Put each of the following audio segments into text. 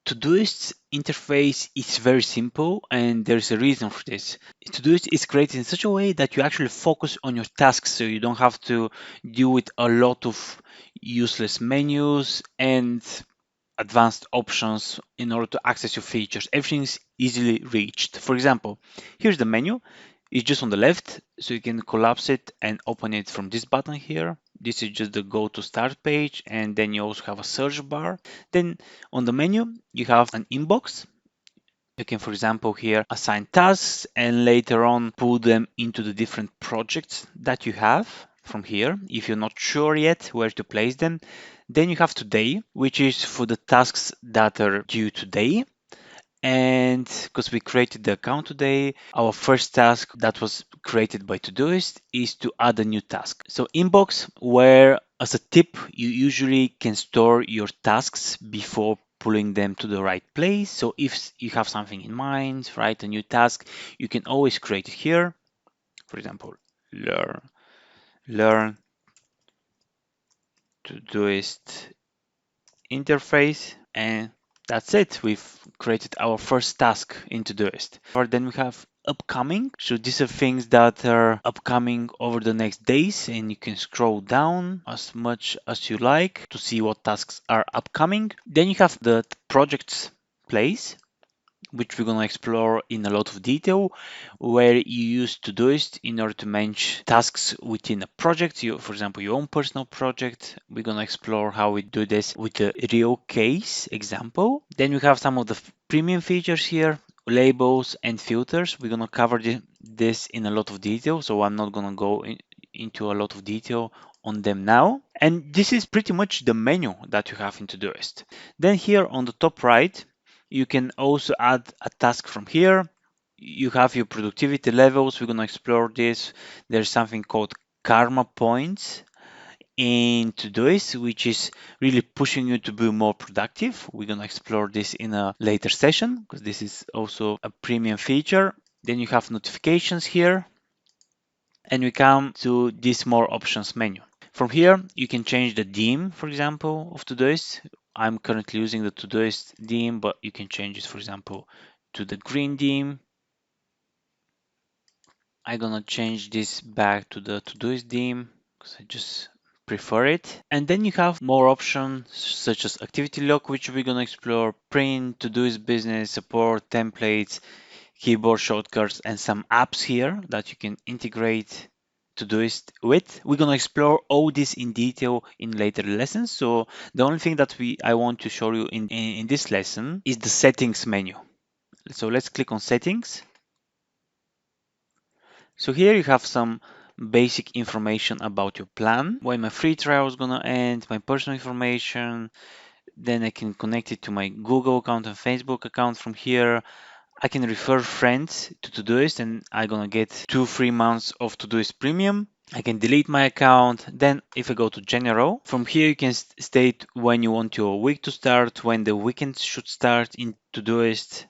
Todoist interface is very simple, and there's a reason for this. Todoist is created in such a way that you actually focus on your tasks, so you don't have to deal with a lot of useless menus and advanced options in order to access your features. Everything is easily reached. For example, here's the menu. It's just on the left, so you can collapse it and open it from this button here. This is just the go to start page, and then you also have a search bar. Then on the menu, you have an inbox. You can, for example, here assign tasks and later on pull them into the different projects that you have from here. If you're not sure yet where to place them, then you have today, which is for the tasks that are due today. And because we created the account today, our first task that was created by Todoist is to add a new task. So inbox, where as a tip, you usually can store your tasks before pulling them to the right place. So if you have something in mind, right, a new task, you can always create it here. For example, learn Todoist interface, and that's it. We've created our first task in Todoist. Or then we have upcoming. So these are things that are upcoming over the next days, and you can scroll down as much as you like to see what tasks are upcoming. Then you have the projects place, which we're going to explore in a lot of detail, where you use Todoist in order to manage tasks within a project. For example, your own personal project. We're going to explore how we do this with a real case example. Then we have some of the premium features here, labels and filters. We're going to cover this in a lot of detail, so I'm not going to go into a lot of detail on them now. And this is pretty much the menu that you have in Todoist. Then here on the top right, you can also add a task from here. You have your productivity levels. We're going to explore this. There's something called karma points in Todoist, which is really pushing you to be more productive. We're going to explore this in a later session because this is also a premium feature. Then you have notifications here, and we come to this more options menu. From here, you can change the theme, for example, of Todoist. I'm currently using the Todoist theme, but you can change it, for example, to the green theme. I'm gonna change this back to the Todoist theme because I just prefer it. And then you have more options such as activity log, which we're gonna explore, print, Todoist business, support, templates, keyboard shortcuts, and some apps here that you can integrate Todoist with. We're gonna explore all this in detail in later lessons. So the only thing that I want to show you in this lesson is the settings menu. So let's click on settings. So here you have some basic information about your plan, when my free trial is gonna end, my personal information. Then I can connect it to my Google account and Facebook account from here. I can refer friends to Todoist and I'm gonna get 2 free months of Todoist Premium. I can delete my account. Then if I go to general, from here you can state when you want your week to start, when the weekend should start in Todoist,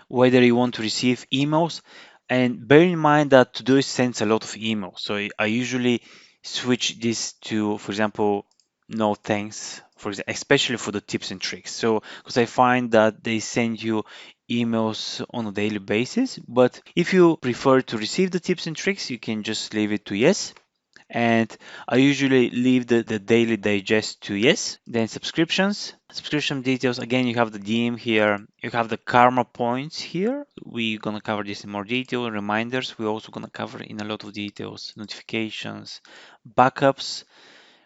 whether you want to receive emails. And bear in mind that Todoist sends a lot of emails. So I usually switch this to, for example, no thanks, especially for the tips and tricks. So because I find that they send you emails on a daily basis, but if you prefer to receive the tips and tricks, you can just leave it to yes. And I usually leave the daily digest to yes. Then subscription details. Again, you have the DM here. You have the karma points here. We're gonna cover this in more detail. Reminders, we're also gonna cover in a lot of details. Notifications, backups,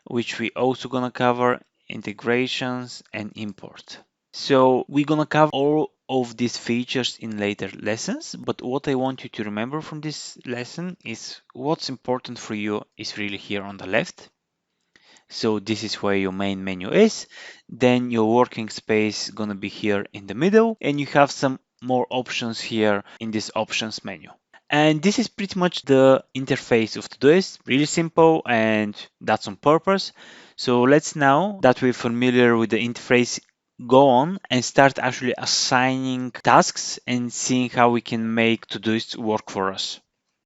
which we also gonna cover, integrations and import. So we're gonna cover all of these features in later lessons, but what I want you to remember from this lesson is what's important for you is really here on the left. So this is where your main menu is. Then your working space is gonna be here in the middle, and you have some more options here in this options menu. And this is pretty much the interface of Todoist, really simple, and that's on purpose. So let's, now that we're familiar with the interface, go on and start actually assigning tasks and seeing how we can make Todoist work for us.